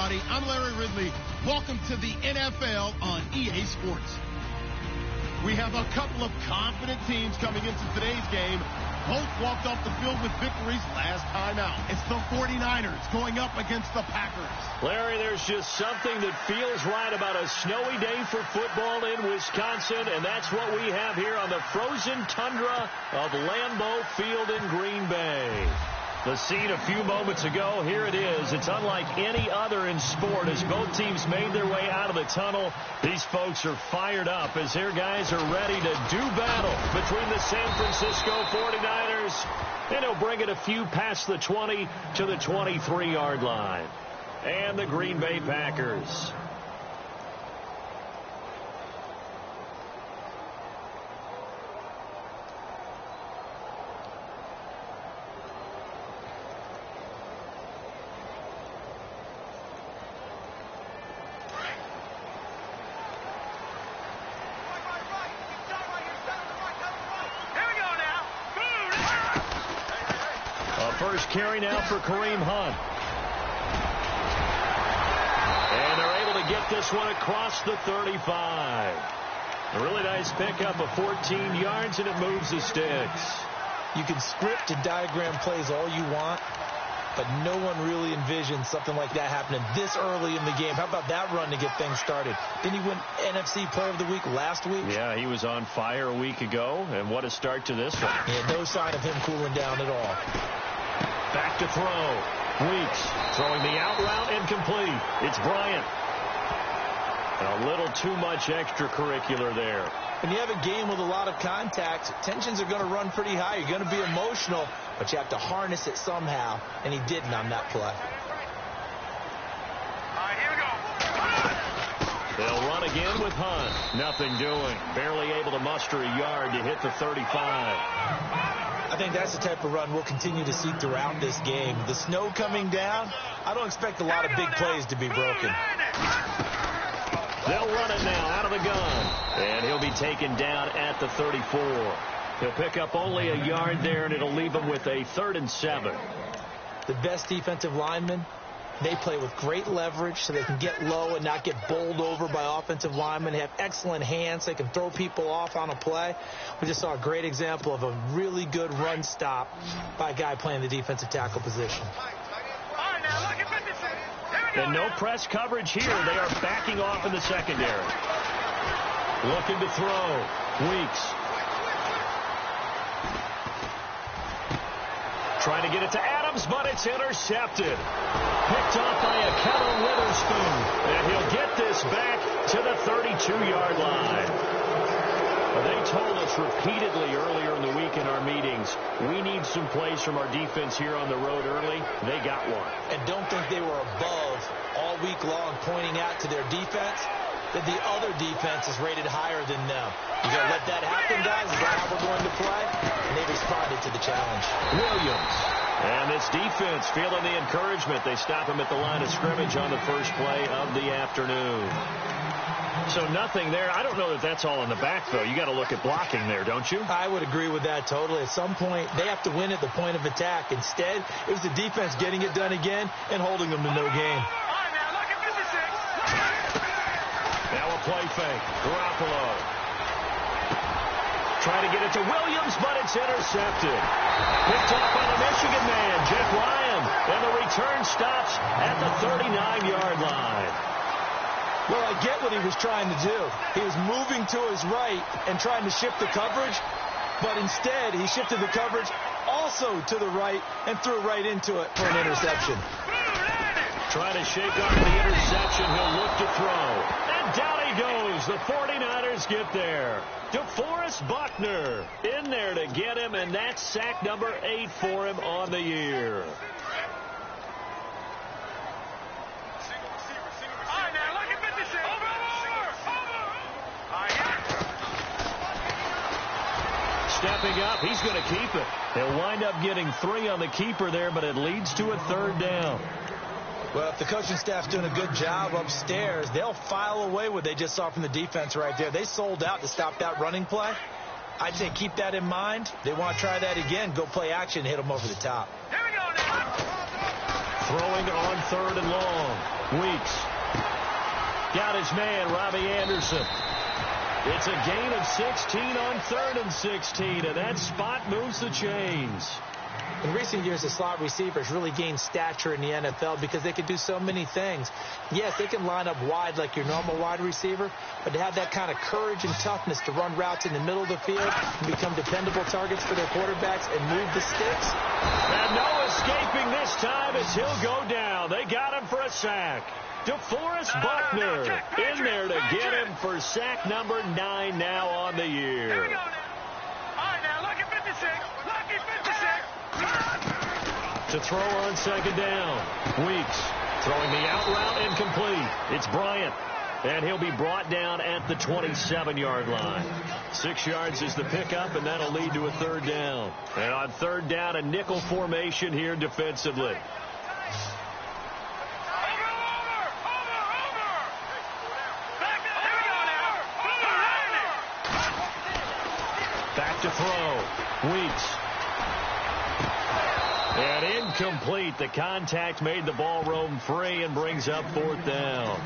everybody. I'm Larry Ridley. Welcome to the NFL on EA Sports. We have a couple of confident teams coming into today's game. Both walked off the field with victories last time out. It's the 49ers going up against the Packers. Larry, there's just something that feels right about a snowy day for football in Wisconsin, and that's what we have here on the frozen tundra of Lambeau Field in Green Bay. The scene a few moments ago, here it is. It's unlike any other in sport as both teams made their way out of the tunnel. These folks are fired up as their guys are ready to do battle between the San Francisco 49ers. And he'll bring it a few past the 20 to the 23-yard line. And the Green Bay Packers. First carry now for Kareem Hunt. And they're able to get this one across the 35. A really nice pickup of 14 yards, and it moves the sticks. You can script and diagram plays all you want, but no one really envisioned something like that happening this early in the game. How about that run to get things started? Didn't he win NFC Player of the Week last week? Yeah, he was on fire a week ago, and what a start to this one. Yeah, no sign of him cooling down at all. Back to throw. Weeks throwing the out route incomplete. It's Bryant. And a little too much extracurricular there. When you have a game with a lot of contact, tensions are going to run pretty high. You're going to be emotional, but you have to harness it somehow, and he didn't on that play. All right, here we go. They'll run again with Hunt. Nothing doing. Barely able to muster a yard to hit the 35. I think that's the type of run we'll continue to see throughout this game. The snow coming down, I don't expect a lot of big plays to be broken. They'll run it now out of the gun. And he'll be taken down at the 34. He'll pick up only a yard there, and it'll leave him with a 3rd and 7. The best defensive linemen, they play with great leverage so they can get low and not get bowled over by offensive linemen. They have excellent hands. They can throw people off on a play. We just saw a great example of a really good run stop by a guy playing the defensive tackle position. And no press coverage here. They are backing off in the secondary. Looking to throw. Weeks. Trying to get it to Adams, but it's intercepted. Picked off by a Kevin Witherspoon. And he'll get this back to the 32-yard line. They told us repeatedly earlier in the week in our meetings, we need some plays from our defense here on the road early. They got one. And don't think they were above all week long pointing out to their defense that the other defense is rated higher than them. You going to let that happen, guys? Is that how we're going to play? And they responded to the challenge. Williams. And this defense feeling the encouragement. They stop him at the line of scrimmage on the first play of the afternoon. So nothing there. I don't know that that's all in the back, though. You got to look at blocking there, don't you? I would agree with that totally. At some point, they have to win at the point of attack. Instead, it was the defense getting it done again and holding them to no gain. Now a play fake. Garoppolo. Trying to get it to Williams, but it's intercepted. Picked off by the Michigan man, Jeff Ryan. And the return stops at the 39-yard line. Well, I get what he was trying to do. He was moving to his right and trying to shift the coverage, but instead he shifted the coverage also to the right and threw right into it for an interception. Trying to shake off the interception. He'll look to throw. And down he goes. The 49ers get there. DeForest Buckner in there to get him, and that's sack number 8 for him on the year. Stepping up, he's going to keep it. They'll wind up getting 3 on the keeper there, but it leads to a 3rd down. Well, if the coaching staff's doing a good job upstairs, they'll file away what they just saw from the defense right there. They sold out to stop that running play. I'd say keep that in mind. They want to try that again. Go play action and hit them over the top. Here we go now. Throwing on 3rd and long. Weeks. Got his man, Robbie Anderson. It's a gain of 16 on 3rd and 16, and that spot moves the chains. In recent years, the slot receivers really gained stature in the NFL because they can do so many things. Yes, they can line up wide like your normal wide receiver, but to have that kind of courage and toughness to run routes in the middle of the field and become dependable targets for their quarterbacks and move the sticks. And no escaping this time as he'll go down. They got him for a sack. DeForest Buckner in there to get him for sack number 9 now on the year. Here we go now. All right, now, lucky 56. Lucky 56. To throw on 2nd down. Weeks throwing the out route incomplete. It's Bryant. And he'll be brought down at the 27-yard line. 6 yards is the pickup, and that'll lead to a 3rd down. And on 3rd down, a nickel formation here defensively. Back to throw. Weeks. And incomplete. The contact made the ball roam free and brings up 4th down.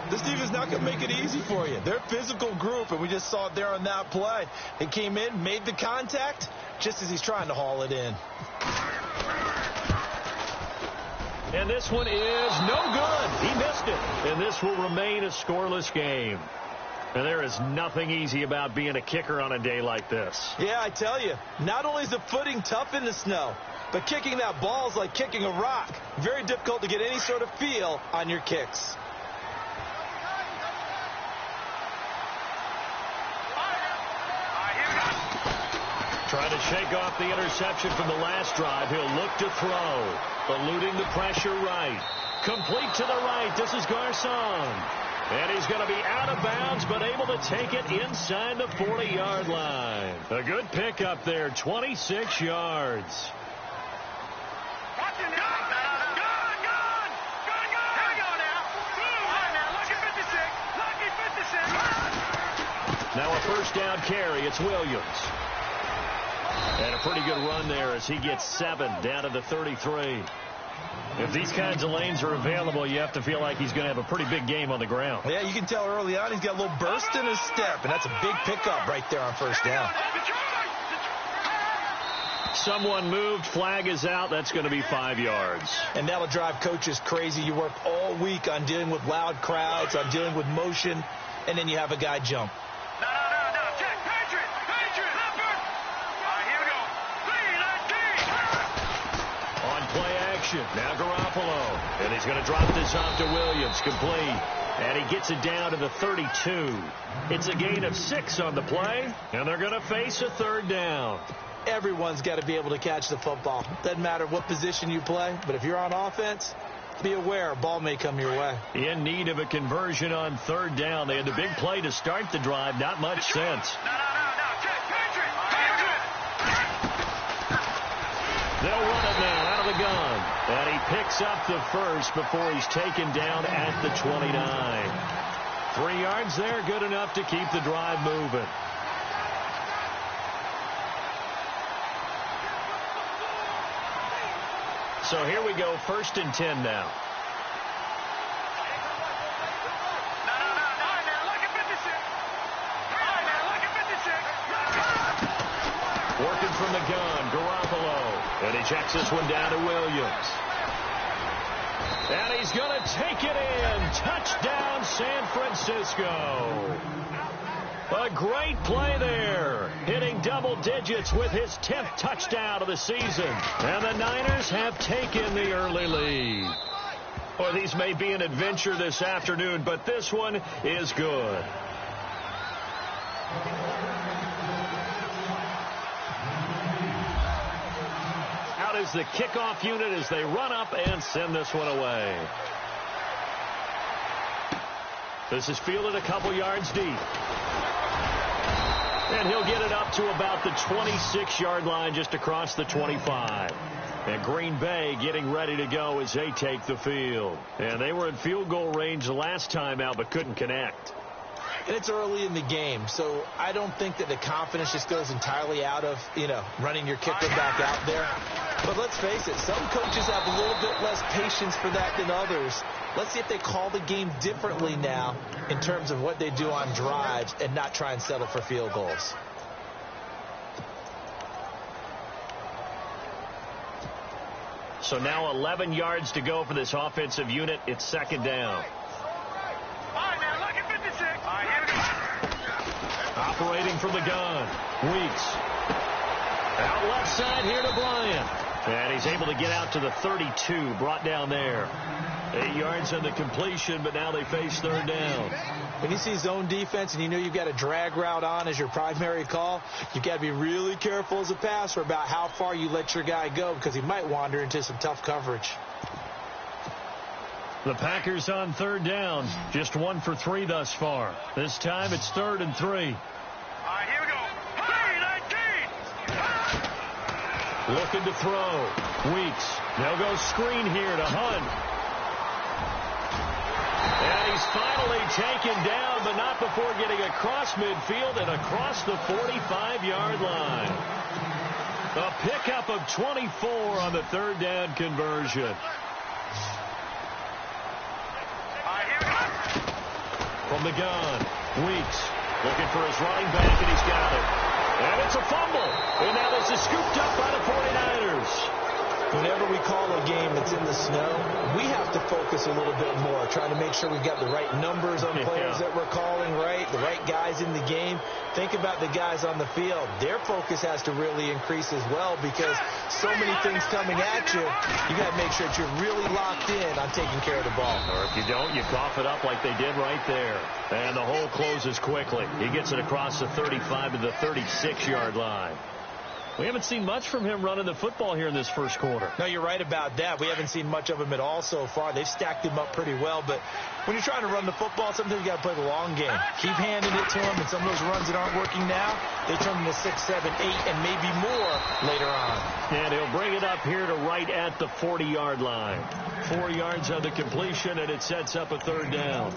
This defense not going to make it easy for you. They're a physical group, and we just saw it there on that play. They came in, made the contact, just as he's trying to haul it in. And this one is no good. He missed it. And this will remain a scoreless game. And there is nothing easy about being a kicker on a day like this. Yeah, I tell you, not only is the footing tough in the snow, but kicking that ball is like kicking a rock. Very difficult to get any sort of feel on your kicks. Trying to shake off the interception from the last drive. He'll look to throw. Eluding the pressure right. Complete to the right. This is Garcon. And he's going to be out of bounds, but able to take it inside the 40-yard line. A good pickup there, 26 yards. Now a 1st down carry. It's Williams. And a pretty good run there as he gets 7 down to the 33. If these kinds of lanes are available, you have to feel like he's going to have a pretty big game on the ground. Yeah, you can tell early on he's got a little burst in his step, and that's a big pickup right there on 1st down. Someone moved. Flag is out. That's going to be 5 yards. And that'll drive coaches crazy. You work all week on dealing with loud crowds, on dealing with motion, and then you have a guy jump. Now Garoppolo, and he's going to drop this off to Williams, complete, and he gets it down to the 32. It's a gain of 6 on the play, and they're going to face a 3rd down. Everyone's got to be able to catch the football. Doesn't matter what position you play, but if you're on offense, be aware a ball may come your way. In need of a conversion on 3rd down. They had the big play to start the drive, not much sense. They'll run it now out of the gun. And he picks up the 1st before he's taken down at the 29. 3 yards there, good enough to keep the drive moving. So here we go, 1st and 10 now. Working from the gun, Garoppolo. And he checks this one down to Williams. And he's going to take it in. Touchdown, San Francisco. A great play there. Hitting double digits with his 10th touchdown of the season. And the Niners have taken the early lead. Well, these may be an adventure this afternoon, but this one is good. Is the kickoff unit as they run up and send this one away. This is fielded a couple yards deep. And he'll get it up to about the 26-yard line just across the 25. And Green Bay getting ready to go as they take the field. And they were in field goal range the last time out but couldn't connect. And it's early in the game, so I don't think that the confidence just goes entirely out of, running your kicker back out there. But let's face it, some coaches have a little bit less patience for that than others. Let's see if they call the game differently now in terms of what they do on drives and not try and settle for field goals. So now 11 yards to go for this offensive unit. It's second down. Operating from the gun. Weeks. Out left side here to Bryant. And he's able to get out to the 32. Brought down there. 8 yards on the completion, but now they face third down. When you see zone defense and you know you've got a drag route on as your primary call, you've got to be really careful as a passer about how far you let your guy go because he might wander into some tough coverage. The Packers on third down. Just 1 for 3 thus far. This time it's 3rd and 3. All right, here we go. 3-19. Looking to throw. Weeks. They'll go screen here to Hunt. And he's finally taken down, but not before getting across midfield and across the 45-yard line. A pickup of 24 on the third down conversion. From the gun, Weeks looking for his running back, and he's got it. And it's a fumble. And now this is scooped up by the 49ers. Whenever we call a game that's in the snow, we have to focus a little bit more, trying to make sure we've got the right numbers on players that we're calling, right? The right guys in the game. Think about the guys on the field. Their focus has to really increase as well because so many things coming at you, you got to make sure that you're really locked in on taking care of the ball. Or if you don't, you cough it up like they did right there. And the hole closes quickly. He gets it across the 35 to the 36-yard line. We haven't seen much from him running the football here in this first quarter. No, you're right about that. We haven't seen much of him at all so far. They've stacked him up pretty well. But when you're trying to run the football, sometimes you got to play the long game. Keep handing it to him, and some of those runs that aren't working now, they turn into 6, 7, 8, and maybe more later on. And he'll bring it up here to right at the 40-yard line. 4 yards on the completion, and it sets up a third down.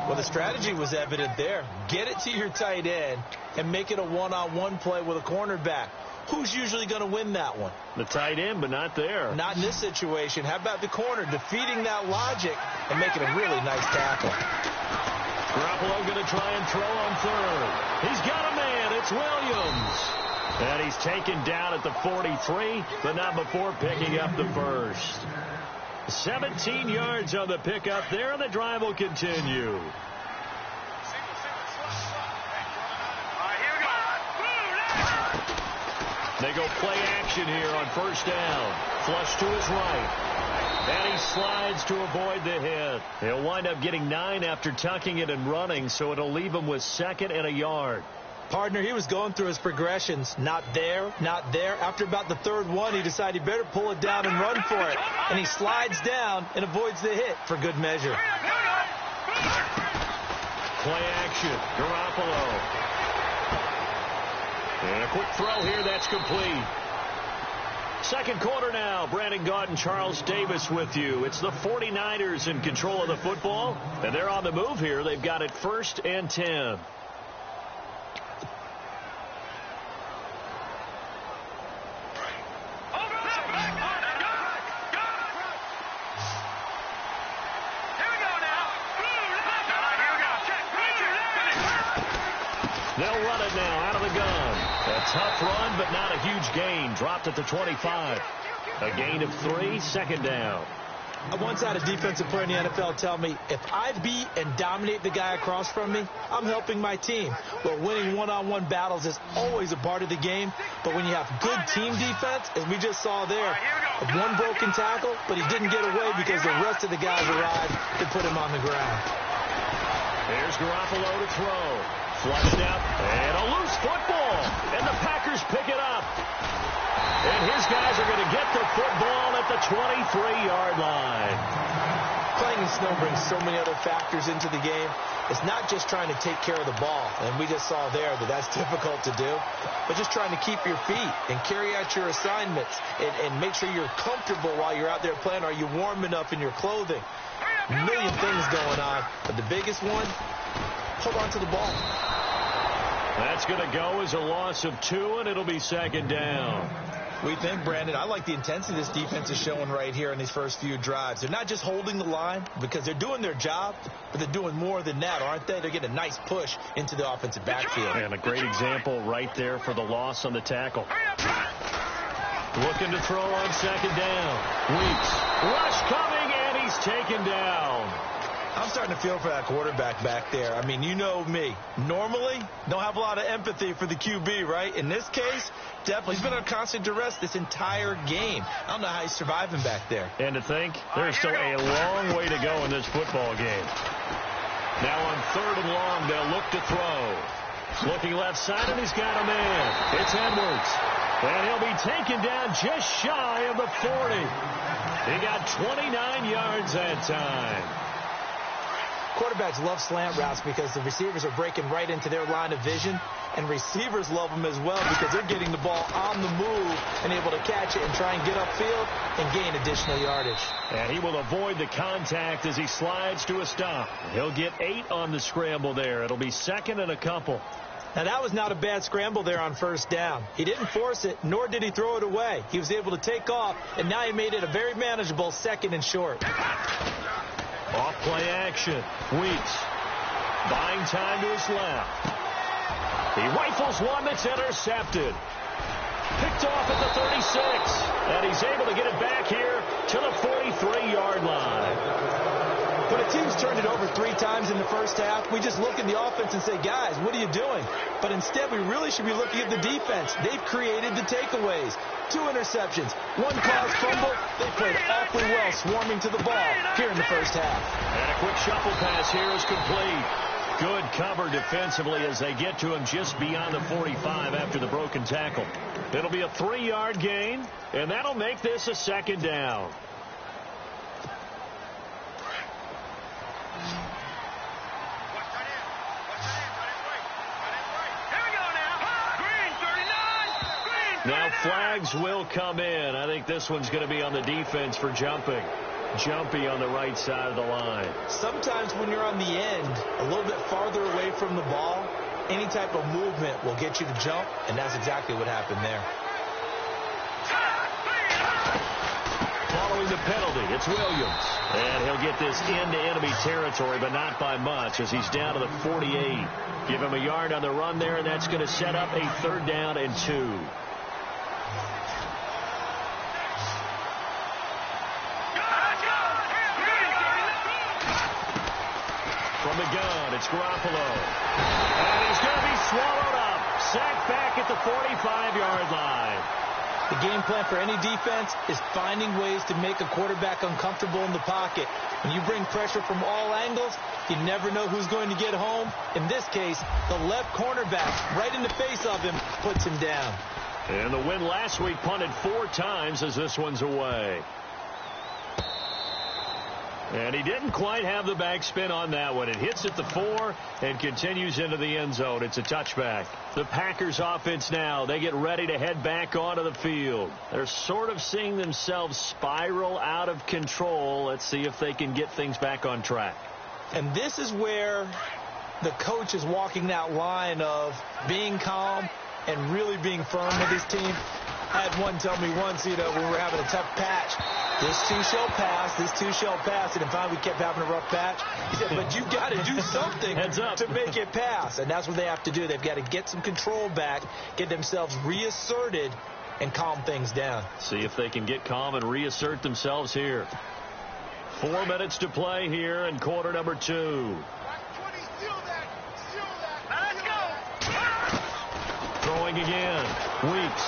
Well, the strategy was evident there. Get it to your tight end and make it a one-on-one play with a cornerback. Who's usually going to win that one? The tight end, but not there. Not in this situation. How about the corner defeating that logic and making a really nice tackle? Garoppolo going to try and throw on third. He's got a man. It's Williams. And he's taken down at the 43, but not before picking up the first. 17 yards on the pickup there, and the drive will continue. They go play action here on first down. Flush to his right. And he slides to avoid the hit. He'll wind up getting 9 after tucking it and running, so it'll leave him with 2nd and a yard. Partner, he was going through his progressions. Not there, not there. After about the 3rd one, he decided he better pull it down and run for it. And he slides down and avoids the hit for good measure. Play action. Garoppolo. And a quick throw here, that's complete. Second quarter now. Brandon Gaudin, Charles Davis with you. It's the 49ers in control of the football, and they're on the move here. They've got it 1st and 10. They'll run it now out of the gun. A tough run, but not a huge gain. Dropped at the 25. A gain of 3, 2nd down. I once had a defensive player in the NFL tell me, if I beat and dominate the guy across from me, I'm helping my team. Well, winning one-on-one battles is always a part of the game, but when you have good team defense, as we just saw there, one broken tackle, but he didn't get away because the rest of the guys arrived to put him on the ground. There's Garoppolo to throw. Flushed out, and a loose football, and the Packers pick it up. And his guys are going to get the football at the 23-yard line. Playing in snow brings so many other factors into the game. It's not just trying to take care of the ball, and we just saw there that that's difficult to do, but just trying to keep your feet and carry out your assignments and make sure you're comfortable while you're out there playing. Are you warm enough in your clothing? A million things going on, but the biggest one, hold on to the ball. That's going to go as a loss of 2, and it'll be second down. We think, Brandon, I like the intensity this defense is showing right here in these first few drives. They're not just holding the line because they're doing their job, but they're doing more than that, aren't they? They're getting a nice push into the offensive backfield. And a great example right there for the loss on the tackle. Looking to throw on second down. Weeks. Rush coming, and he's taken down. I'm starting to feel for that quarterback back there. I mean, you know me. Normally, don't have a lot of empathy for the QB, right? In this case, definitely. He's been on constant duress this entire game. I don't know how he's surviving back there. And to think, there's still a long way to go in this football game. Now on 3rd and long, they'll look to throw. Looking left side, and he's got a man. It's Edwards. And he'll be taken down just shy of the 40. He got 29 yards that time. Quarterbacks love slant routes because the receivers are breaking right into their line of vision, and receivers love them as well because they're getting the ball on the move and able to catch it and try and get upfield and gain additional yardage. And he will avoid the contact as he slides to a stop. He'll get 8 on the scramble there. It'll be 2nd and a couple. Now, that was not a bad scramble there on 1st down. He didn't force it, nor did he throw it away. He was able to take off, and now he made it a very manageable 2nd and short. Off play action. Weeks. Buying time to his left. He rifles one that's intercepted. Picked off at the 36. And he's able to get it back here to the 43-yard line. When a team's turned it over 3 times in the first half, we just look at the offense and say, guys, what are you doing? But instead, we really should be looking at the defense. They've created the takeaways. 2 interceptions, 1 caused fumble. They played awfully well swarming to the ball here in the first half. And a quick shuffle pass here is complete. Good cover defensively as they get to him just beyond the 45 after the broken tackle. It'll be a 3-yard gain, and that'll make this a 2nd down. Now flags will come in. I think this one's going to be on the defense for jumping. Jumpy on the right side of the line. Sometimes when you're on the end, a little bit farther away from the ball, any type of movement will get you to jump, and that's exactly what happened there. Following the penalty, it's Williams. And he'll get this into enemy territory, but not by much as he's down to the 48. Give him a yard on the run there, and that's going to set up a 3rd down and 2. From the gun, it's Garoppolo. And he's going to be swallowed up. Sacked back at the 45-yard line. The game plan for any defense is finding ways to make a quarterback uncomfortable in the pocket. When you bring pressure from all angles, you never know who's going to get home. In this case, the left cornerback, right in the face of him, puts him down. And the win last week punted 4 times as this one's away. And he didn't quite have the backspin on that one. It hits at the 4 and continues into the end zone. It's a touchback. The Packers offense now, they get ready to head back onto the field. They're sort of seeing themselves spiral out of control. Let's see if they can get things back on track. And this is where the coach is walking that line of being calm and really being firm with his team. I had one tell me once, when we were having a tough patch, this too shall pass, this too shall pass, and finally we kept having a rough patch. He said, but you've got to do something to make it pass, and that's what they have to do. They've got to get some control back, get themselves reasserted, and calm things down. See if they can get calm and reassert themselves here. 4 minutes to play here in quarter number 2. Throwing again. Weeks.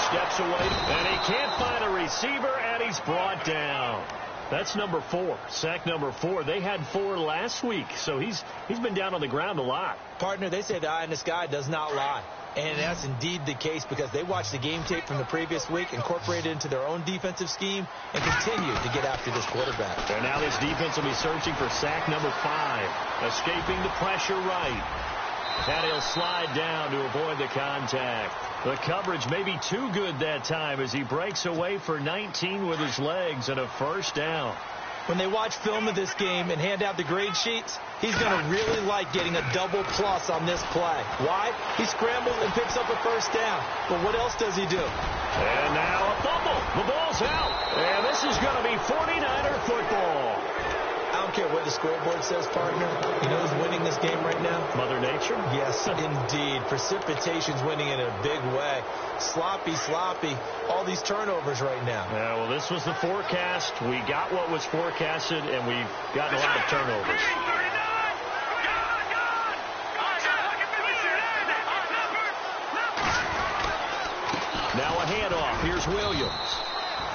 Steps away, and he can't find a receiver, and he's brought down. That's number 4, sack number 4. They had 4 last week, so he's been down on the ground a lot. Partner, they say the eye in the sky does not lie. And that's indeed the case because they watched the game tape from the previous week, incorporated it into their own defensive scheme, and continue to get after this quarterback. And now this defense will be searching for sack number 5. Escaping the pressure right. And he'll slide down to avoid the contact. The coverage may be too good that time as he breaks away for 19 with his legs and a first down. When they watch film of this game and hand out the grade sheets, he's going to really like getting a double plus on this play. Why? He scrambles and picks up a first down. But what else does he do? And now a fumble. The ball's out. And this is going to be 49er football. I don't care what the scoreboard says, partner. You know who's winning this game right now? Mother Nature? Yes, indeed. Precipitation's winning in a big way. Sloppy. All these turnovers right now. Yeah, well, this was the forecast. We got what was forecasted, and we've gotten a lot of turnovers. Now a handoff. Here's Williams.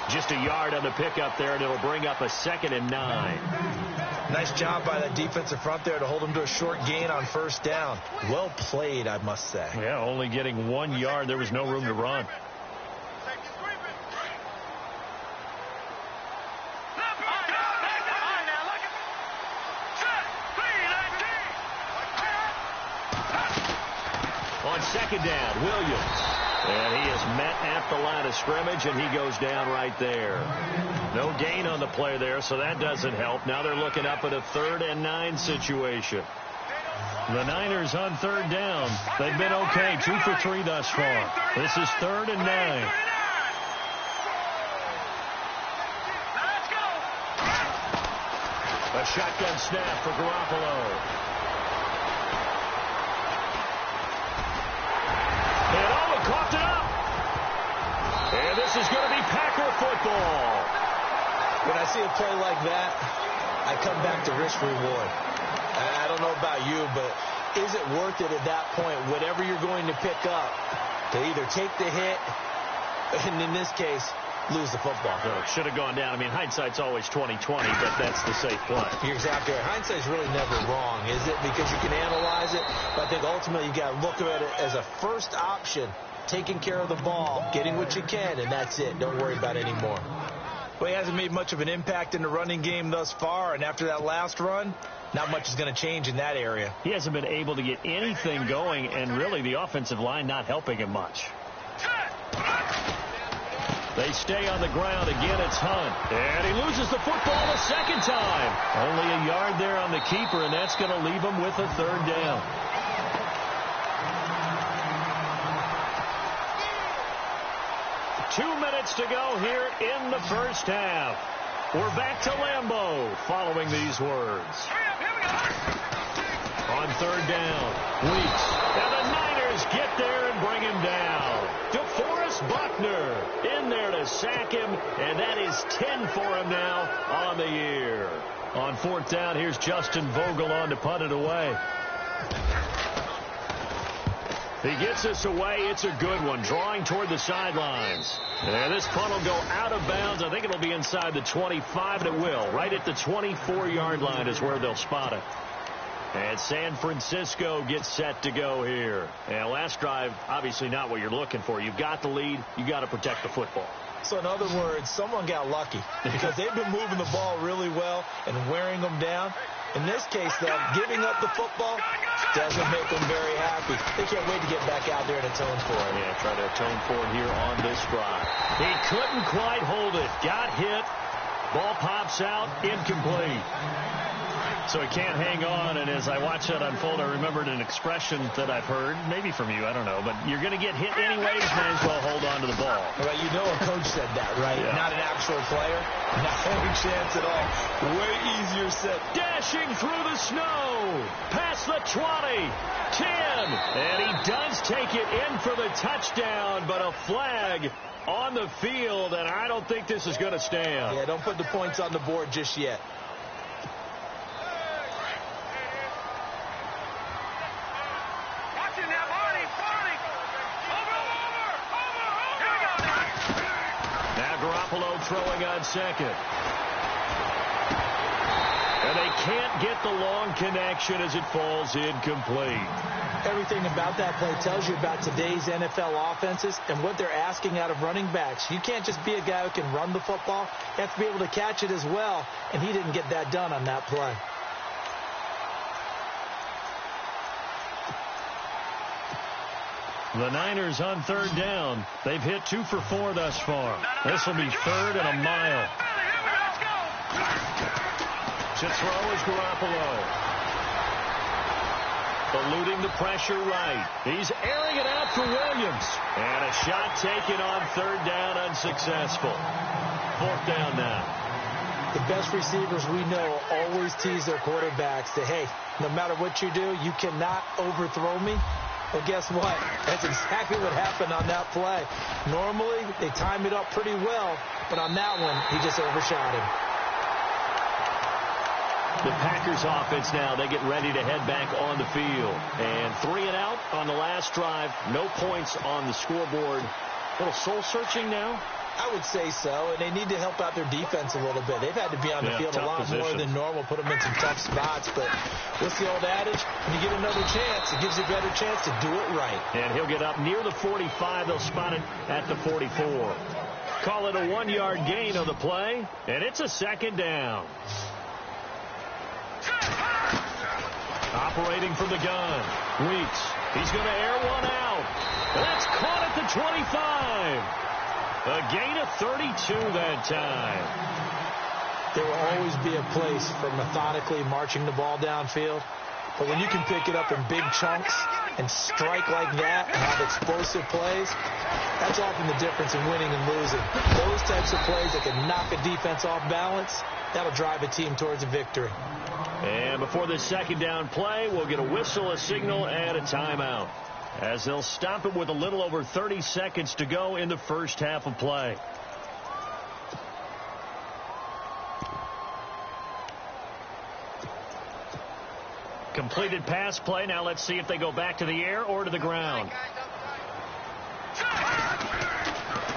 Just a yard on the pickup there, and it'll bring up a 2nd and 9. Nice job by that defensive front there to hold him to a short gain on first down. Well played, I must say. Yeah, only getting 1 yard. There was no room to run. On 2nd down, Williams. And he is met at the line of scrimmage, and he goes down right there. No gain on the play there, so that doesn't help. Now they're looking up at a 3rd and 9 situation. The Niners on 3rd down. They've been okay, 2 for 3 thus far. This is 3rd and 9. A shotgun snap for Garoppolo. Coughed it up. And this is going to be Packer football. When I see a play like that, I come back to risk reward. I don't know about you, but is it worth it at that point, whatever you're going to pick up, to either take the hit, and in this case, lose the football? No, it should have gone down. I mean, hindsight's always 20/20, but that's the safe play. You're exactly right. Hindsight's really never wrong, is it? Because you can analyze it, but I think ultimately you got to look at it as a first option. Taking care of the ball, getting what you can, and that's it. Don't worry about it anymore. Well, he hasn't made much of an impact in the running game thus far, and after that last run, not much is going to change in that area. He hasn't been able to get anything going, and really the offensive line not helping him much. They stay on the ground. Again, it's Hunt. And he loses the football a 2nd time. Only a yard there on the keeper, and that's going to leave him with a 3rd down. Two minutes to go here in the first half. We're back to Lambeau following these words. On 3rd down, Weeks. And the Niners get there and bring him down. DeForest Buckner in there to sack him, and that is 10 for him now on the year. On 4th down, here's Justin Vogel on to punt it away. He gets us away. It's a good one. Drawing toward the sidelines. And this punt will go out of bounds. I think it'll be inside the 25, and it will. Right at the 24-yard line is where they'll spot it. And San Francisco gets set to go here. And last drive, obviously not what you're looking for. You've got the lead. You've got to protect the football. So in other words, someone got lucky because they've been moving the ball really well and wearing them down. In this case, though, giving up the football doesn't make them very happy. They can't wait to get back out there and atone for it. Yeah, try to atone for it here on this drive. He couldn't quite hold it. Got hit. Ball pops out. Incomplete. So he can't hang on, and as I watch that unfold, I remembered an expression that I've heard, maybe from you, I don't know, but you're going to get hit anyways, may as well hold on to the ball. Well, you know a coach said that, right? Yeah. Not an actual player. Not any chance at all. Way easier said. Dashing through the snow, past the 20, 10, and he does take it in for the touchdown, but a flag on the field, and I don't think this is going to stand. Yeah, don't put the points on the board just yet. Garoppolo throwing on 2nd. And they can't get the long connection as it falls incomplete. Everything about that play tells you about today's NFL offenses and what they're asking out of running backs. You can't just be a guy who can run the football. You have to be able to catch it as well, and he didn't get that done on that play. The Niners on third down. They've hit 2 for 4 thus far. This will be third and a mile. To throw is Garoppolo. Eluding the pressure right. He's airing it out for Williams. And a shot taken on third down, unsuccessful. Fourth down now. The best receivers we know always tease their quarterbacks that, hey, no matter what you do, you cannot overthrow me. Well, guess what? That's exactly what happened on that play. Normally, they time it up pretty well, but on that one, he just overshot him. The Packers offense now, they get ready to head back on the field. And 3 and out on the last drive. No points on the scoreboard. A little soul-searching now? I would say so, and they need to help out their defense a little bit. They've had to be on the field a lot more than normal, put them in some tough spots. But what's the old adage? When you get another chance, it gives you a better chance to do it right. And he'll get up near the 45. They'll spot it at the 44. Call it a 1-yard gain on the play, and it's a second down. Operating from the gun. Weeks. He's going to air one out. That's caught at the 25. A gain of 32 that time. There will always be a place for methodically marching the ball downfield. But when you can pick it up in big chunks and strike like that and have explosive plays, that's often the difference in winning and losing. Those types of plays that can knock a defense off balance, that'll drive a team towards a victory. And before the second down play, we'll get a whistle, a signal, and a timeout, as they'll stop it with a little over 30 seconds to go in the first half of play. Completed pass play. Now let's see if they go back to the air or to the ground.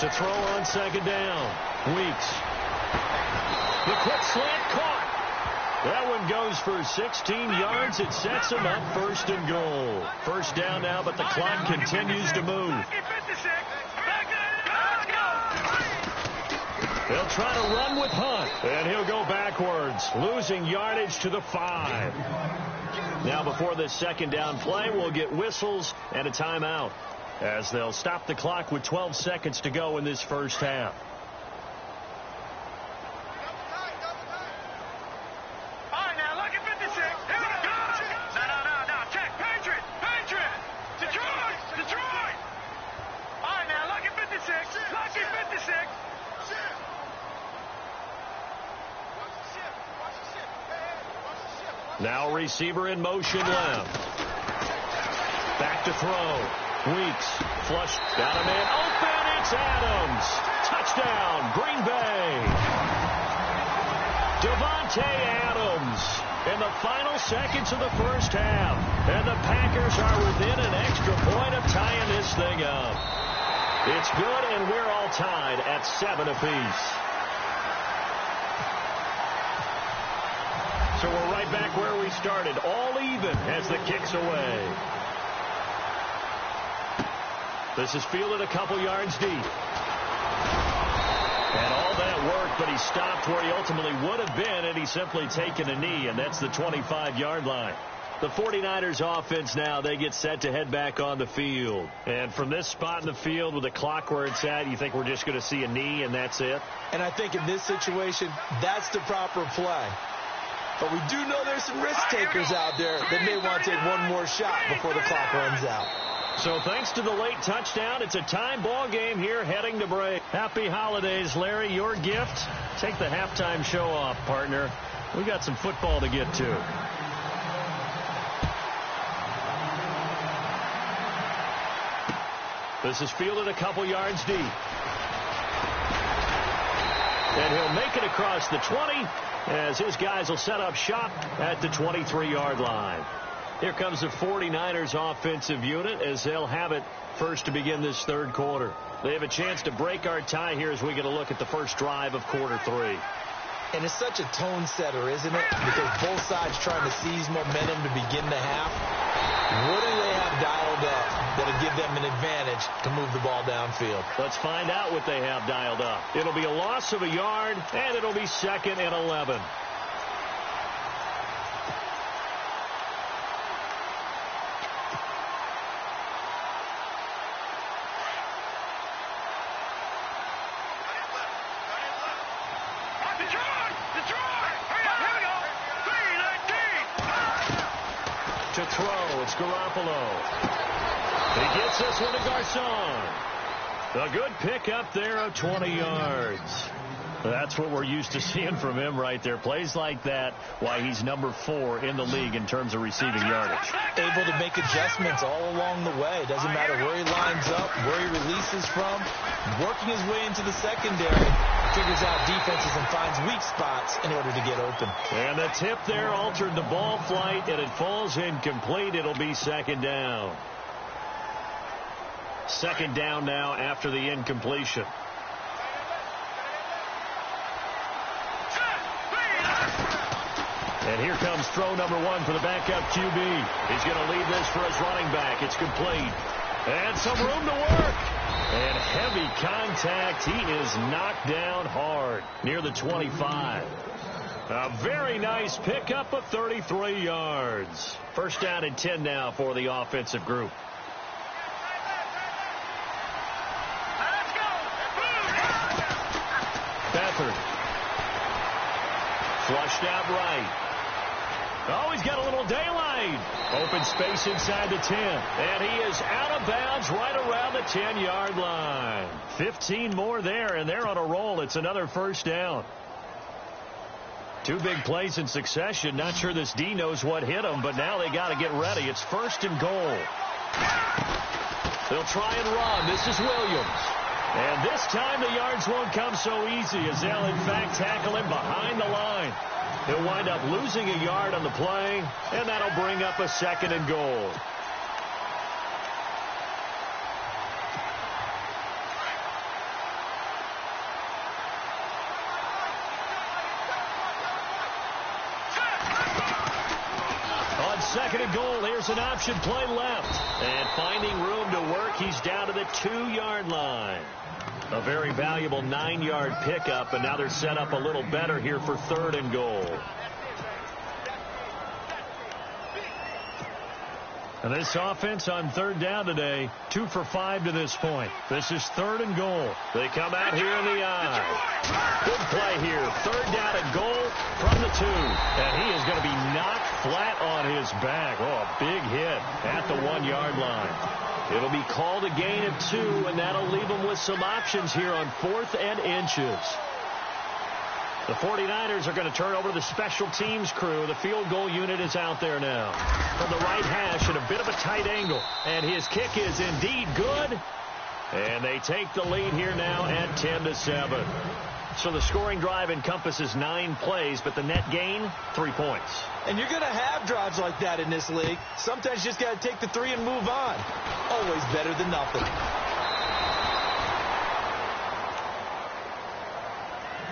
To throw on second down. Weeks. The quick slant caught. That one goes for 16 yards. It sets him up first and goal. First down now, but the clock continues to move. They'll try to run with Hunt, and he'll go backwards, losing yardage to the 5. Now before this second down play, we'll get whistles and a timeout, as they'll stop the clock with 12 seconds to go in this first half. Now receiver in motion left. Back to throw. Weeks. Flush. Got a man open. It's Adams. Touchdown, Green Bay. Devontae Adams in the final seconds of the first half. And the Packers are within an extra point of tying this thing up. It's good, and we're all tied at 7 apiece. So we're right back where we started, all even as the kick's away. This is fielded a couple yards deep. And all that work, but he stopped where he ultimately would have been, and he's simply taken a knee, and that's the 25-yard line. The 49ers offense now, they get set to head back on the field. And from this spot in the field with the clock where it's at, you think we're just going to see a knee and that's it? And I think in this situation, that's the proper play. But we do know there's some risk takers out there that may want to take one more shot before the clock runs out. So thanks to the late touchdown, it's a time ball game here heading to break. Happy holidays, Larry. Your gift? Take the halftime show off, partner. We got some football to get to. This is fielded a couple yards deep. And he'll make it across the 20 as his guys will set up shop at the 23-yard line. Here comes the 49ers offensive unit as they'll have it first to begin this third quarter. They have a chance to break our tie here as we get a look at the first drive of quarter 3. And it's such a tone setter, isn't it? Because both sides trying to seize momentum to begin the half. What do they have dialed up that'll give them an advantage to move the ball downfield? Let's find out what they have dialed up. It'll be a loss of a yard, and it'll be 2nd and 11. To throw, it's Garoppolo. He gets this one to Garcon. A good pickup there of 20 yards. That's what we're used to seeing from him right there. Plays like that, why he's number 4 in the league in terms of receiving yardage. Able to make adjustments all along the way. Doesn't matter where he lines up, where he releases from. Working his way into the secondary. Figures out defenses and finds weak spots in order to get open. And the tip there altered the ball flight, and it falls incomplete. It'll be second down. Second down now after the incompletion. And here comes throw number 1 for the backup QB. He's going to leave this for his running back. It's complete. And some room to work. And heavy contact. He is knocked down hard near the 25. A very nice pickup of 33 yards. First down and 10 now for the offensive group. Beathard. Flushed out right. Oh, he's got a little daylight. Open space inside the 10. And he is out of bounds right around the 10-yard line. 15 more there, and they're on a roll. It's another first down. 2 big plays in succession. Not sure this D knows what hit him, but now they got to get ready. It's first and goal. They'll try and run. This is Williams. And this time the yards won't come so easy as they'll, in fact, tackle him behind the line. He'll wind up losing a yard on the play, and that'll bring up a second and goal. On second and goal, here's an option play left. And finding room to work, he's down to the 2-yard line. A very valuable 9-yard pickup, and now they're set up a little better here for third and goal. And this offense on third down today, 2 for 5 to this point. This is third and goal. They come out here in the eye. Good play here. Third down and goal from the 2. And he is going to be knocked flat on his back. Oh, a big hit at the 1-yard line. It'll be called a gain of 2, and that'll leave them with some options here on 4th and inches. The 49ers are going to turn over to the special teams crew. The field goal unit is out there now. From the right hash at a bit of a tight angle. And his kick is indeed good. And they take the lead here now at 10-7. So the scoring drive encompasses 9 plays, but the net gain, 3 points. And you're going to have drives like that in this league. Sometimes you just got to take the 3 and move on. Always better than nothing.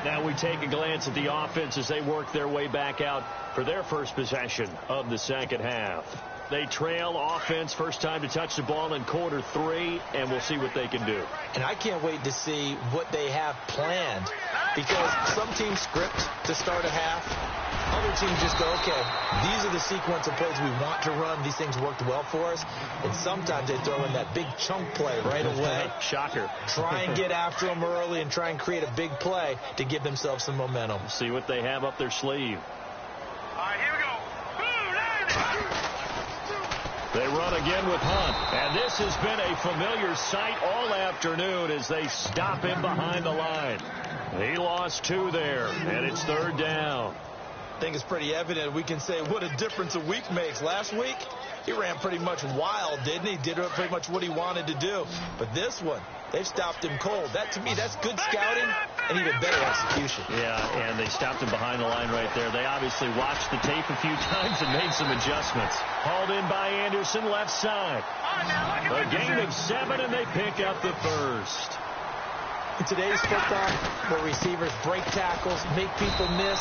Now we take a glance at the offense as they work their way back out for their first possession of the second half. They trail offense, first time to touch the ball in quarter 3, and we'll see what they can do. And I can't wait to see what they have planned, because some teams script to start a half. Other teams just go, okay, these are the sequence of plays we want to run. These things worked well for us. And sometimes they throw in that big chunk play right away. Shocker. Try and get after them early and try and create a big play to give themselves some momentum. See what they have up their sleeve. All right, here we go. They run again with Hunt. And this has been a familiar sight all afternoon as they stop him behind the line. He lost 2 there, and it's third down. I think it's pretty evident we can say what a difference a week makes. Last week, he ran pretty much wild, didn't he? Did pretty much what he wanted to do. But this one, they've stopped him cold. That, to me, that's good scouting and even better execution. Yeah, and they stopped him behind the line right there. They obviously watched the tape a few times and made some adjustments. Hauled in by Anderson, left side. A gain of 7, and they pick up the first. In today's football, where receivers break tackles, make people miss,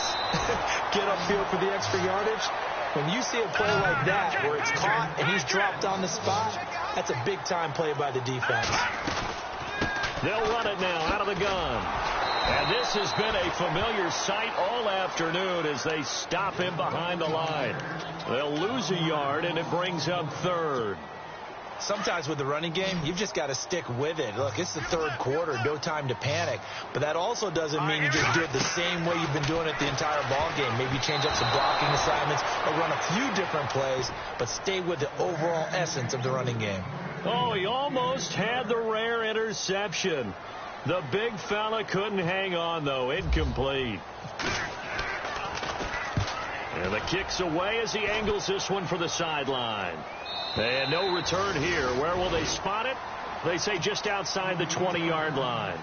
get upfield for the extra yardage, when you see a play like that where it's caught and he's dropped on the spot, that's a big-time play by the defense. They'll run it now out of the gun. And this has been a familiar sight all afternoon as they stop him behind the line. They'll lose a yard, and it brings up third. sometimes with the running game, you've just got to stick with it. Look, it's the third quarter, no time to panic. But that also doesn't mean you just do it the same way you've been doing it the entire ball game. Maybe change up some blocking assignments or run a few different plays, but stay with the overall essence of the running game. Oh, he almost had the rare interception. The big fella couldn't hang on, though. Incomplete. And the kick's away as he angles this one for the sideline. And no return here. Where will they spot it? They say just outside the 20-yard line.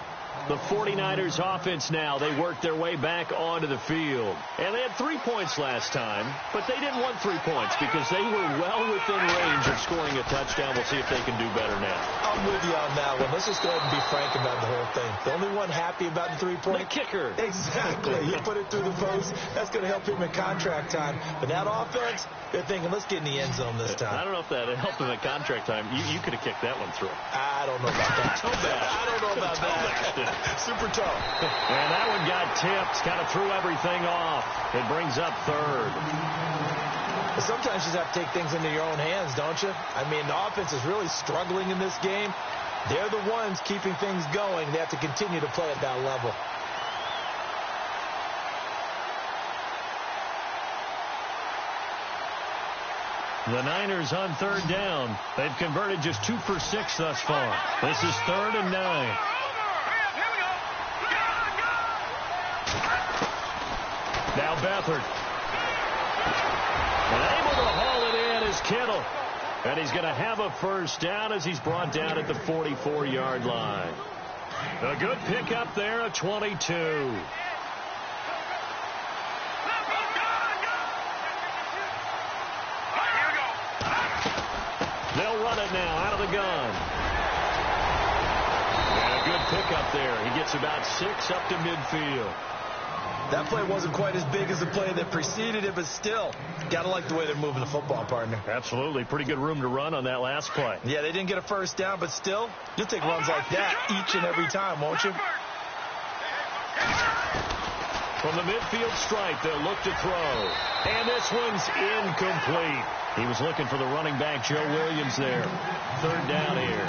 The 49ers offense now, they work their way back onto the field. And they had 3 points last time, but they didn't want 3 points because they were well within range of scoring a touchdown. We'll see if they can do better now. I'm with you on that one. Let's just go ahead and be frank about the whole thing. The only one happy about the 3-point? The kicker. Exactly. He put it through the post. That's going to help him in contract time. But that offense, they're thinking, let's get in the end zone this time. I don't know if that helped him at contract time. You could have kicked that one through. I don't know about that. I don't know about that. Super tough. And that one got tipped. Kind of threw everything off. It brings up third. But sometimes you just have to take things into your own hands, don't you? I mean, the offense is really struggling in this game. They're the ones keeping things going. They have to continue to play at that level. The Niners on third down. They've converted just 2 for 6 thus far. This is 3rd and 9. Now Beathard. And able to haul it in is Kittle. And he's going to have a first down as he's brought down at the 44-yard line. A good pickup there at 22. They'll run it now out of the gun. And a good pickup there. He gets about 6 up to midfield. That play wasn't quite as big as the play that preceded it, but still, got to like the way they're moving the football, partner. Absolutely. Pretty good room to run on that last play. Yeah, they didn't get a first down, but still, you'll take runs like that each and every time, won't you? From the midfield stripe, they'll look to throw. And this one's incomplete. He was looking for the running back, Joe Williams, there. 3rd down here.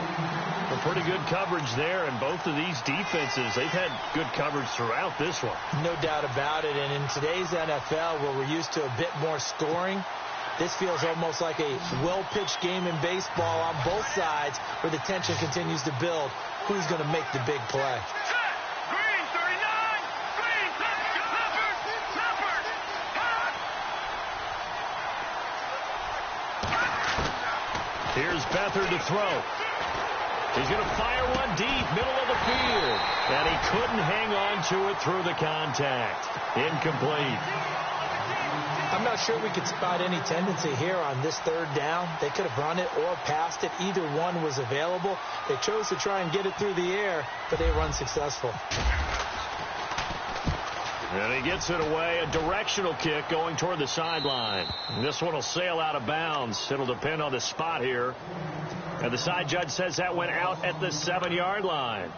Well, pretty good coverage there, and both of these defenses, they've had good coverage throughout this one. No doubt about it, and in today's NFL, where we're used to a bit more scoring, this feels almost like a well-pitched game in baseball on both sides, where the tension continues to build. Who's going to make the big play? Here's Beathard to throw. He's going to fire one deep, middle of the field. And he couldn't hang on to it through the contact. Incomplete. I'm not sure we could spot any tendency here on this 3rd down. They could have run it or passed it. Either one was available. They chose to try and get it through the air, but they run successful. And he gets it away. A directional kick going toward the sideline. This one will sail out of bounds. It'll depend on the spot here. And the side judge says that went out at the 7-yard line.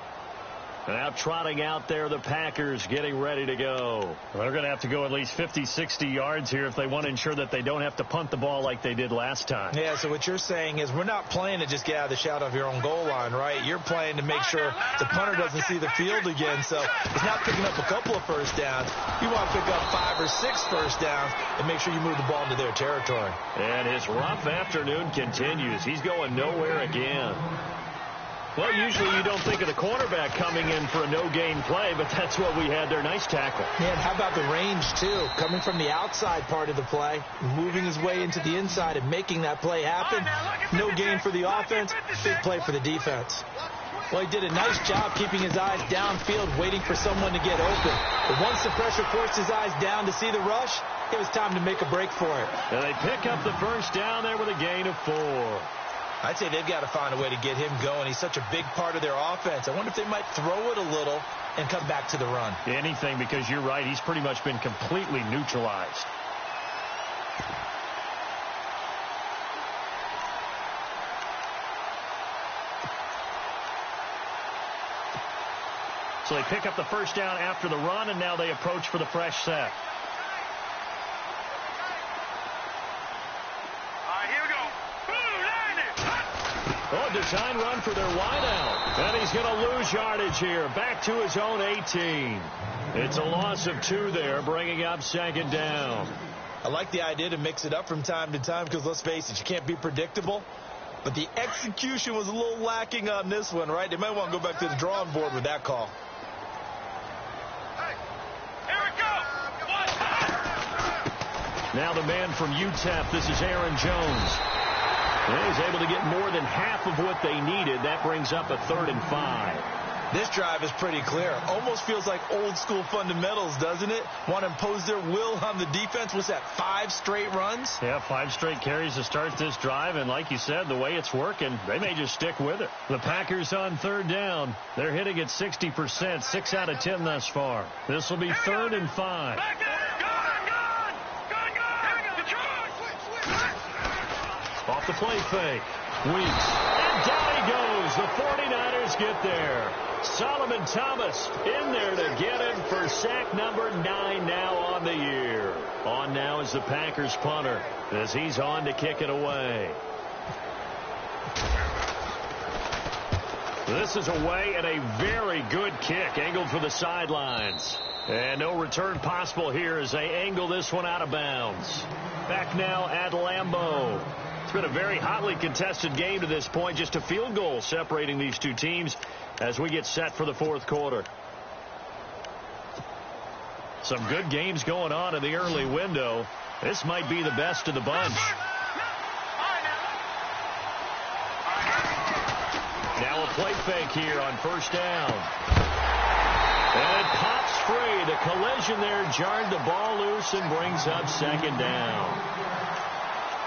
And now trotting out there, the Packers getting ready to go. Well, they're going to have to go at least 50, 60 yards here if they want to ensure that they don't have to punt the ball like they did last time. Yeah, so what you're saying is we're not playing to just get out of the shadow of your own goal line, right? You're playing to make sure the punter doesn't see the field again. So it's not picking up a couple of first downs. You want to pick up 5 or 6 first downs and make sure you move the ball into their territory. And his rough afternoon continues. He's going nowhere again. Well, usually you don't think of the cornerback coming in for a no-gain play, but that's what we had there. Nice tackle. And how about the range, too? Coming from the outside part of the play, moving his way into the inside and making that play happen. No gain for the offense, big play for the defense. Well, he did a nice job keeping his eyes downfield, waiting for someone to get open. But once the pressure forced his eyes down to see the rush, it was time to make a break for it. And they pick up the first down there with a gain of 4. I'd say they've got to find a way to get him going. He's such a big part of their offense. I wonder if they might throw it a little and come back to the run. Anything, because you're right. He's pretty much been completely neutralized. So they pick up the first down after the run, and now they approach for the fresh set. design run for their wideout. And he's going to lose yardage here. Back to his own 18. It's a loss of 2 there, bringing up second down. I like the idea to mix it up from time to time because, let's face it, you can't be predictable. But the execution was a little lacking on this one, right? They might want to go back to the drawing board with that call. Here we go. Now the man from UTEP, this is Aaron Jones. And he's able to get more than half of what they needed. That brings up a 3rd and 5. This drive is pretty clear. Almost feels like old school fundamentals, doesn't it? Want to impose their will on the defense. What's that, 5 straight runs? Yeah, 5 straight carries to start this drive. And like you said, the way it's working, they may just stick with it. The Packers on 3rd down. They're hitting at 60%, 6 out of 10 thus far. This will be 3rd and 5. Off the play fake. Weeks. And down he goes. The 49ers get there. Solomon Thomas in there to get him for sack number 9 now on the year. On now is the Packers punter as he's on to kick it away. This is away and a very good kick angled for the sidelines. And no return possible here as they angle this one out of bounds. Back now at Lambeau. It's been a very hotly contested game to this point. Just a field goal separating these two teams as we get set for the 4th quarter. Some good games going on in the early window. This might be the best of the bunch. Now a play fake here on 1st down. And it pops free. The collision there jarred the ball loose and brings up 2nd down.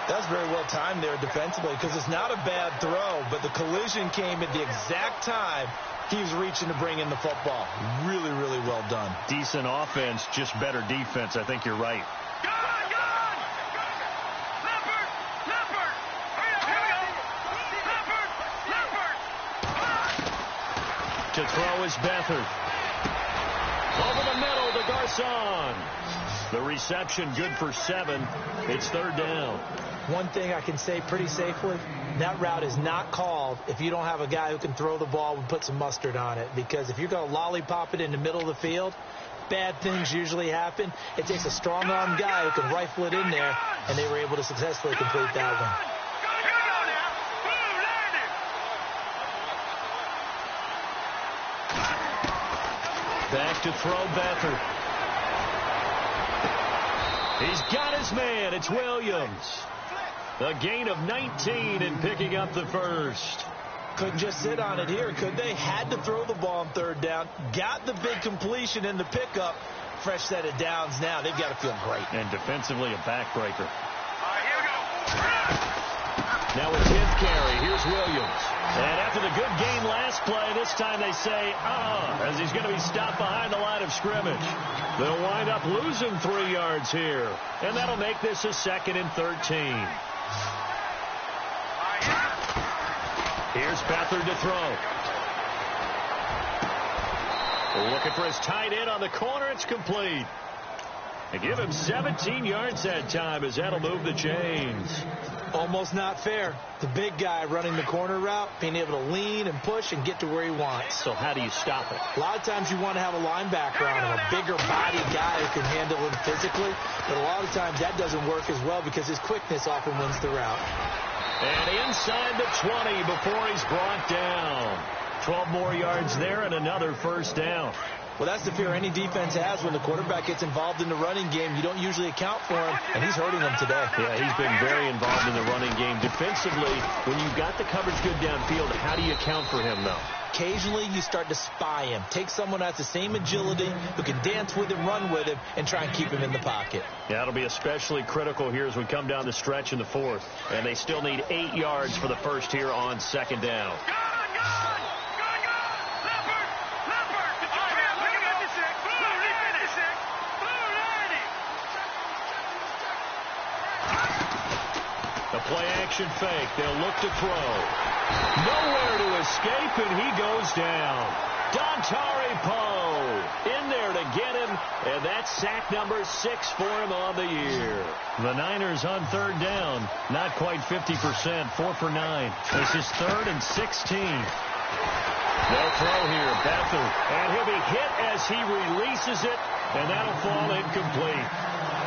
That's very well timed there defensively because it's not a bad throw, but the collision came at the exact time he was reaching to bring in the football. Really, really well done. Decent offense, just better defense. I think you're right. To throw is Beathard. Over the middle to Garcon. The reception good for 7. It's 3rd down. One thing I can say pretty safely, that route is not called if you don't have a guy who can throw the ball and put some mustard on it. Because if you're going to lollipop it in the middle of the field, bad things usually happen. It takes a strong-arm guy who can rifle it in there, and they were able to successfully complete that one. Back to throw Beathard. He's got his man. It's Williams. A gain of 19 and picking up the 1st. Couldn't just sit on it here, could they? Had to throw the ball on 3rd down. Got the big completion in the pickup. Fresh set of downs now. They've got to feel great. And defensively a backbreaker. Now a 10th carry. Here's Williams. And after the good game last play, this time they say, as he's going to be stopped behind the line of scrimmage. They'll wind up losing 3 yards here. And that'll make this a 2nd and 13. Here's Beathard to throw. Looking for his tight end on the corner. It's complete. They give him 17 yards that time as that'll move the chains. Almost not fair. The big guy running the corner route, being able to lean and push and get to where he wants. So how do you stop it? A lot of times you want to have a linebacker on him, a bigger body guy who can handle him physically. But a lot of times that doesn't work as well because his quickness often wins the route. And inside the 20 before he's brought down. 12 more yards there and another 1st down. Well, that's the fear any defense has when the quarterback gets involved in the running game. You don't usually account for him, and he's hurting them today. Yeah, he's been very involved in the running game. Defensively, when you've got the coverage good downfield, how do you account for him, though? Occasionally, you start to spy him. Take someone that has the same agility, who can dance with him, run with him, and try and keep him in the pocket. Yeah, it'll be especially critical here as we come down the stretch in the 4th. And they still need 8 yards for the 1st here on 2nd down. The play-action fake. They'll look to throw. Nowhere to escape, and he goes down. Dontari Poe in there to get him, and that's sack number 6 for him on the year. The Niners on third down, not quite 50%, 4 for 9. This is 3rd and 16. They'll throw here, Bethel, and he'll be hit as he releases it, and that'll fall incomplete.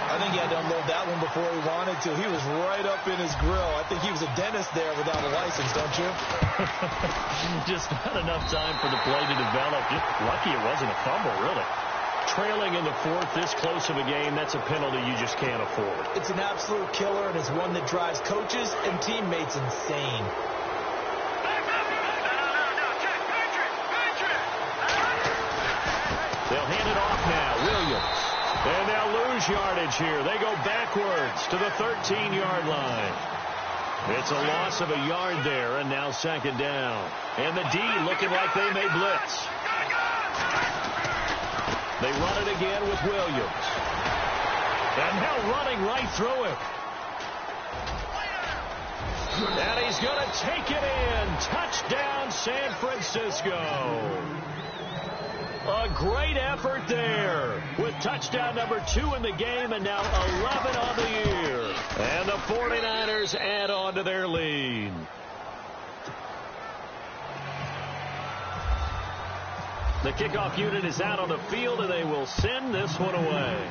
I think he had to unload that one before he wanted to. He was right up in his grill. I think he was a dentist there without a license, don't you? Just not enough time for the play to develop. Just lucky it wasn't a fumble, really. Trailing in the 4th, this close of a game, that's a penalty you just can't afford. It's an absolute killer, and it's one that drives coaches and teammates insane. They'll hand it off now. Williams. And they'll lose yardage here. They go backwards to the 13-yard line. It's a loss of a yard there, and now 2nd down. And the D looking like they may blitz. They run it again with Williams. And now running right through it. And he's going to take it in. Touchdown, San Francisco. A great effort there with touchdown number 2 in the game and now 11 on the year. And the 49ers add on to their lead. The kickoff unit is out on the field, and they will send this one away.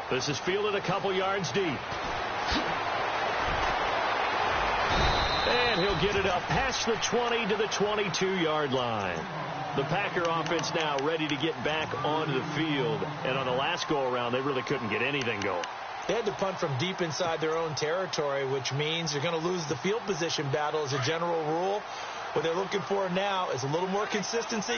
This is fielded a couple yards deep. And he'll get it up past the 20 to the 22-yard line. The Packer offense now ready to get back onto the field. And on the last go-around, they really couldn't get anything going. They had to punt from deep inside their own territory, which means you're going to lose the field position battle as a general rule. What they're looking for now is a little more consistency,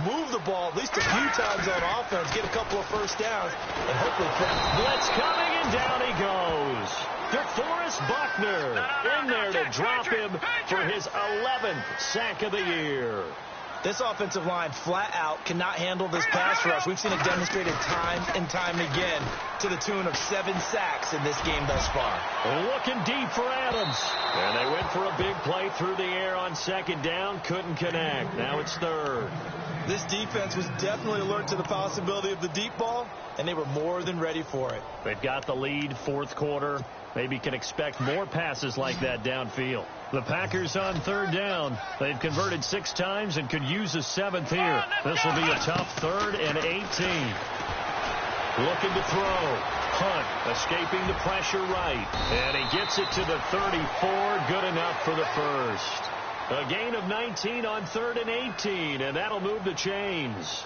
move the ball at least a few times on offense, get a couple of first downs, and hopefully blitz coming, and down he goes. DeForest Buckner in there to drop him for his 11th sack of the year. This offensive line flat out cannot handle this pass rush. We've seen it demonstrated time and time again to the tune of 7 sacks in this game thus far. Looking deep for Adams. And they went for a big play through the air on 2nd down. Couldn't connect. Now it's 3rd. This defense was definitely alert to the possibility of the deep ball, and they were more than ready for it. They've got the lead, 4th quarter. Maybe can expect more passes like that downfield. The Packers on 3rd down. They've converted 6 times and could use a 7th here. This will be a tough 3rd and 18. Looking to throw. Hunt escaping the pressure right. And he gets it to the 34. Good enough for the first. A gain of 19 on 3rd and 18. And that'll move the chains.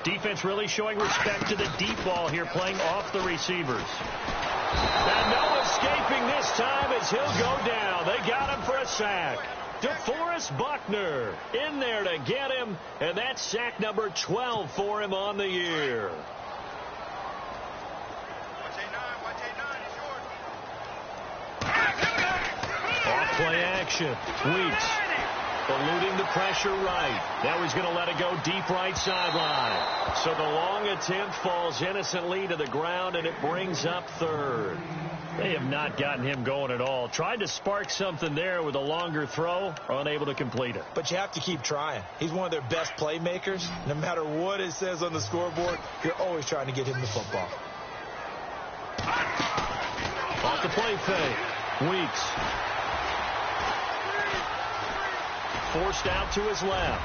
Defense really showing respect to the deep ball here, playing off the receivers. And no escaping this time as he'll go down. They got him for a sack. DeForest Buckner in there to get him, and that's sack number 12 for him on the year. Off play action. Weeks. Eluding the pressure right. Now he's going to let it go deep right sideline. So the long attempt falls innocently to the ground, and it brings up 3rd. They have not gotten him going at all. Tried to spark something there with a longer throw, unable to complete it. But you have to keep trying. He's one of their best playmakers. No matter what it says on the scoreboard, you're always trying to get him the football. Off the play fake. Weeks. Forced out to his left.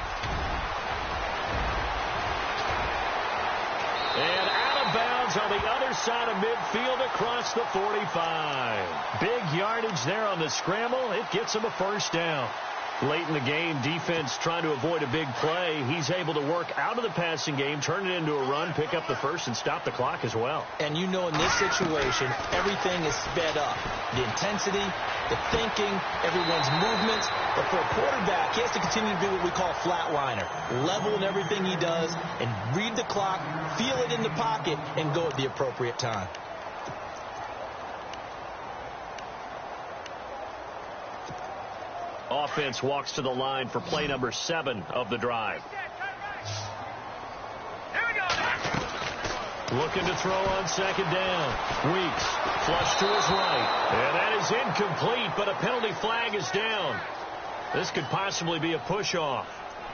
And out of bounds on the other side of midfield across the 45. Big yardage there on the scramble. It gets him a first down. Late in the game, defense trying to avoid a big play. He's able to work out of the passing game, turn it into a run, pick up the first, and stop the clock as well. And you know in this situation, everything is sped up. The intensity, the thinking, everyone's movements. But for a quarterback, he has to continue to be what we call a flatliner. Level in everything he does and read the clock, feel it in the pocket, and go at the appropriate time. Offense walks to the line for play number 7 of the drive. looking to throw on second down. Weeks, flush to his right. And that is incomplete, but a penalty flag is down. This could possibly be a push-off.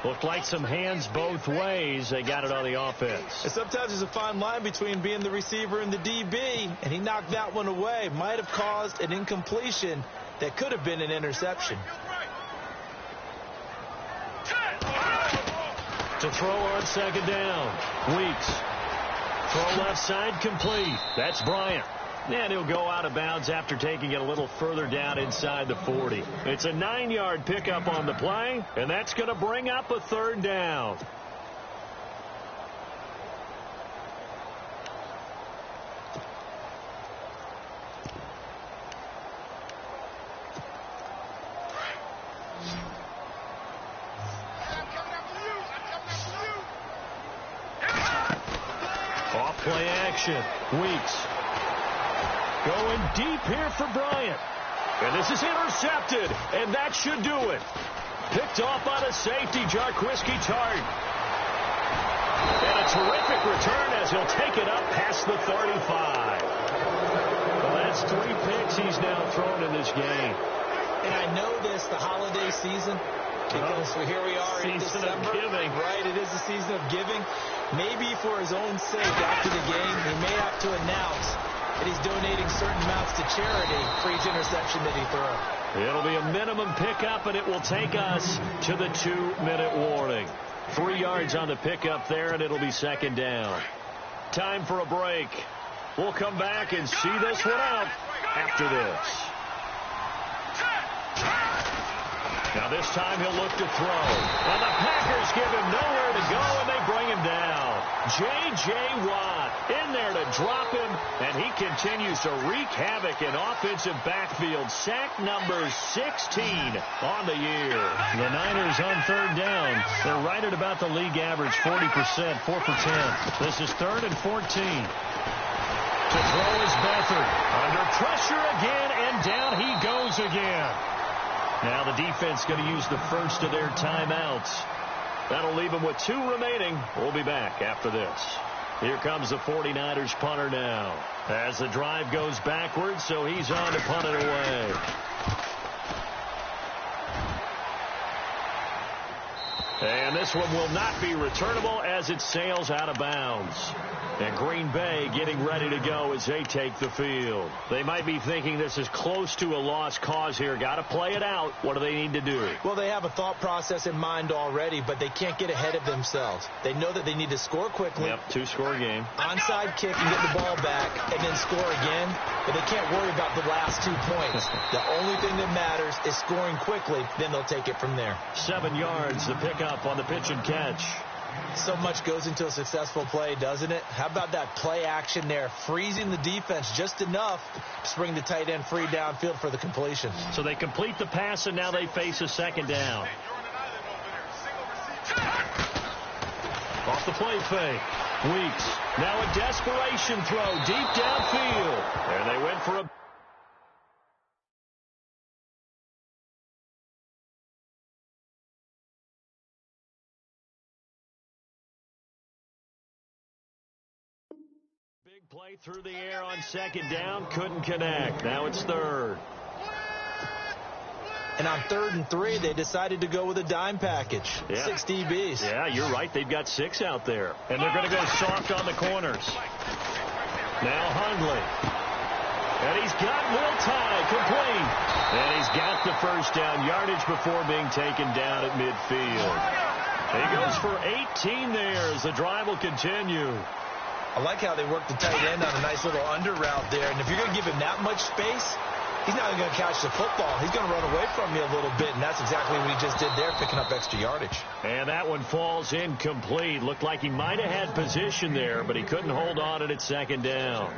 Looked like some hands both ways. They got it on the offense. And sometimes there's a fine line between being the receiver and the DB, and he knocked that one away. Might have caused an incompletion that could have been an interception. To throw on second down. Weeks. Throw left side complete. That's Bryant. And he'll go out of bounds after taking it a little further down inside the 40. It's a 9-yard pickup on the play, and that's going to bring up a third down. Off play action. Weeks. Going deep here for Bryant. And this is intercepted, and that should do it. Picked off on a safety, Jarquiski Tart. And a terrific return as he'll take it up past the 35. Well, that's 3 picks he's now thrown in this game. And I know this, the holiday season, because here we are in Season December. of giving. Right, it is the season of giving. Maybe for his own sake after the game, he may have to announce that he's donating certain amounts to charity for each interception that he throws. It'll be a minimum pickup, and it will take us to the 2-minute warning. 3 yards on the pickup there, and it'll be second down. Time for a break. We'll come back and see this one out after this. Now this time he'll look to throw. And the Packers give him nowhere to go, and they bring him down. J.J. Watt in there to drop him, and he continues to wreak havoc in offensive backfield. Sack number 16 on the year. The Niners on third down. They're right at about the league average, 40%, 4 for 10. This is 3rd and 14. To throw is Beathard. Under pressure again, and down he goes again. Now the defense going to use the first of their timeouts. That'll leave them with 2 remaining. We'll be back after this. Here comes the 49ers punter now. As the drive goes backwards, so he's on to punt it away. And this one will not be returnable as it sails out of bounds. And Green Bay getting ready to go as they take the field. They might be thinking this is close to a lost cause here. Got to play it out. What do they need to do? Well, they have a thought process in mind already, but they can't get ahead of themselves. They know that they need to score quickly. Yep, 2-score game. Onside kick and get the ball back and then score again. But they can't worry about the last 2 points. The only thing that matters is scoring quickly. Then they'll take it from there. 7 yards, the pickup on the pitch and catch. So much goes into a successful play, doesn't it? How about that play action there? Freezing the defense just enough to bring the tight end free downfield for the completion. So they complete the pass, and now they face a second down. Off the play fake. Weeks. Now a desperation throw deep downfield. And they went for a... Big play through the air on second down. Couldn't connect. Now it's 3rd. And on 3rd and 3, they decided to go with a dime package. Yeah. 6 DBs. Yeah, you're right. They've got 6 out there. And they're going to go soft on the corners. Now Hundley. And he's got Will Tye complete. And he's got the first down yardage before being taken down at midfield. He goes for 18 there as the drive will continue. I like how they work the tight end on a nice little under route there. And if you're going to give him that much space, he's not even going to catch the football. He's going to run away from you a little bit, and that's exactly what he just did there, picking up extra yardage. And that one falls incomplete. Looked like he might have had position there, but he couldn't hold on it at second down.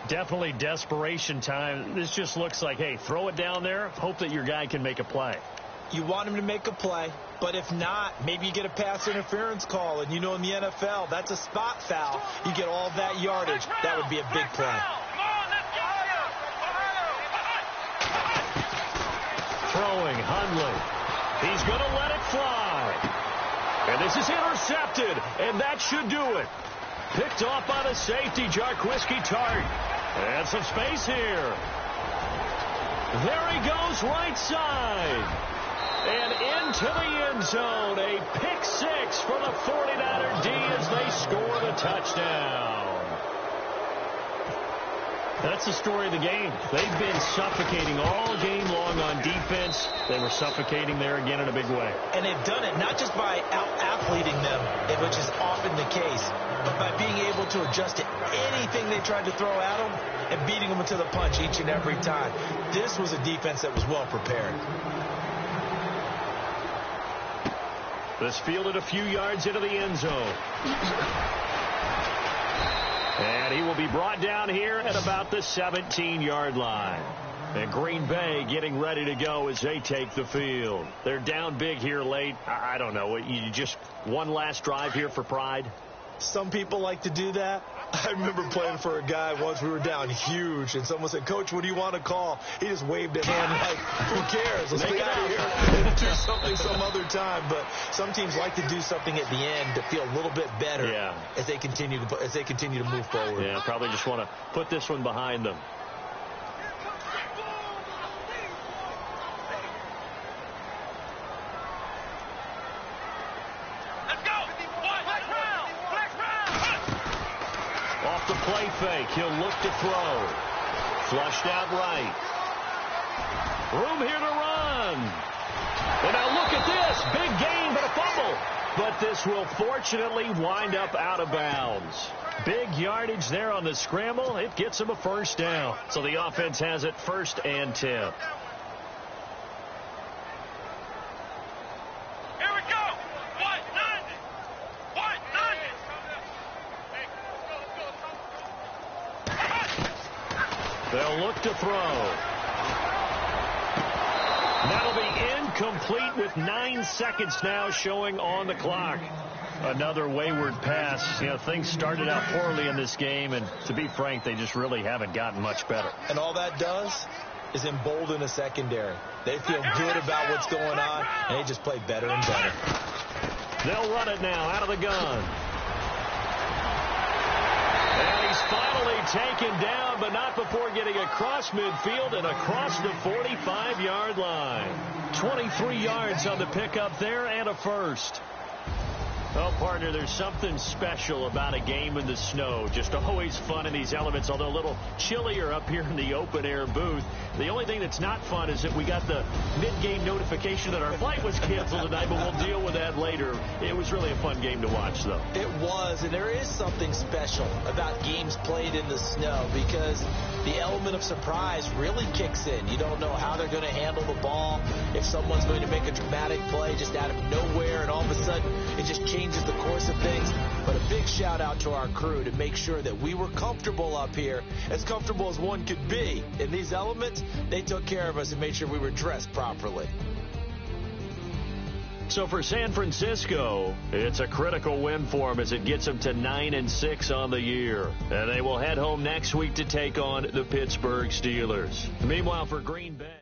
Definitely desperation time. This just looks like, hey, throw it down there, hope that your guy can make a play. You want him to make a play, but if not, maybe you get a pass interference call. And you know in the NFL, that's a spot foul. You get all that yardage. That would be a big play. Throwing, Hundley. He's going to let it fly. And this is intercepted, and that should do it. Picked off by the safety, Jarquiski Tart. And some space here. There he goes, right side. And into the end zone. A pick six for the 49er D as they score the touchdown. That's the story of the game. They've been suffocating all game long on defense. They were suffocating there again in a big way. And they've done it not just by out-athleting them, which is often the case, but by being able to adjust to anything they tried to throw at them and beating them to the punch each and every time. This was a defense that was well prepared. This fielded a few yards into the end zone. And he will be brought down here at about the 17-yard line. And Green Bay getting ready to go as they take the field. They're down big here late. I don't know. You just one last drive here for pride? Some people like to do that. I remember playing for a guy once. We were down huge, and someone said, "Coach, what do you want to call?" He just waved a hand like, "Who cares? Let's get out of here and do something some other time." But some teams like to do something at the end to feel a little bit better as they continue to move forward. Yeah, probably just want to put this one behind them. Off the play fake, he'll look to throw. Flushed out right. Room here to run. And now look at this. Big gain, but a fumble. But this will fortunately wind up out of bounds. Big yardage there on the scramble. It gets him a first down. So the offense has it 1st and 10. They'll look to throw. That'll be incomplete with 9 seconds now showing on the clock. Another wayward pass. You know, things started out poorly in this game, and to be frank, they just really haven't gotten much better. And all that does is embolden a secondary. They feel good about what's going on, and they just play better and better. They'll run it now out of the gun. And he's finally taken down, but not before getting across midfield and across the 45-yard line. 23 yards on the pickup there and a first. Well, partner, there's something special about a game in the snow. Just always fun in these elements, although a little chillier up here in the open-air booth. The only thing that's not fun is that we got the mid-game notification that our flight was canceled tonight, but we'll deal with that later. It was really a fun game to watch, though. It was, and there is something special about games played in the snow because the element of surprise really kicks in. You don't know how they're going to handle the ball, if someone's going to make a dramatic play just out of nowhere, and all of a sudden it just changes the course of things. But a big shout out to our crew to make sure that we were comfortable up here, as comfortable as one could be. In these elements, they took care of us and made sure we were dressed properly. So for San Francisco, it's a critical win for them as it gets them to 9-6 on the year. And they will head home next week to take on the Pittsburgh Steelers. Meanwhile, for Green Bay.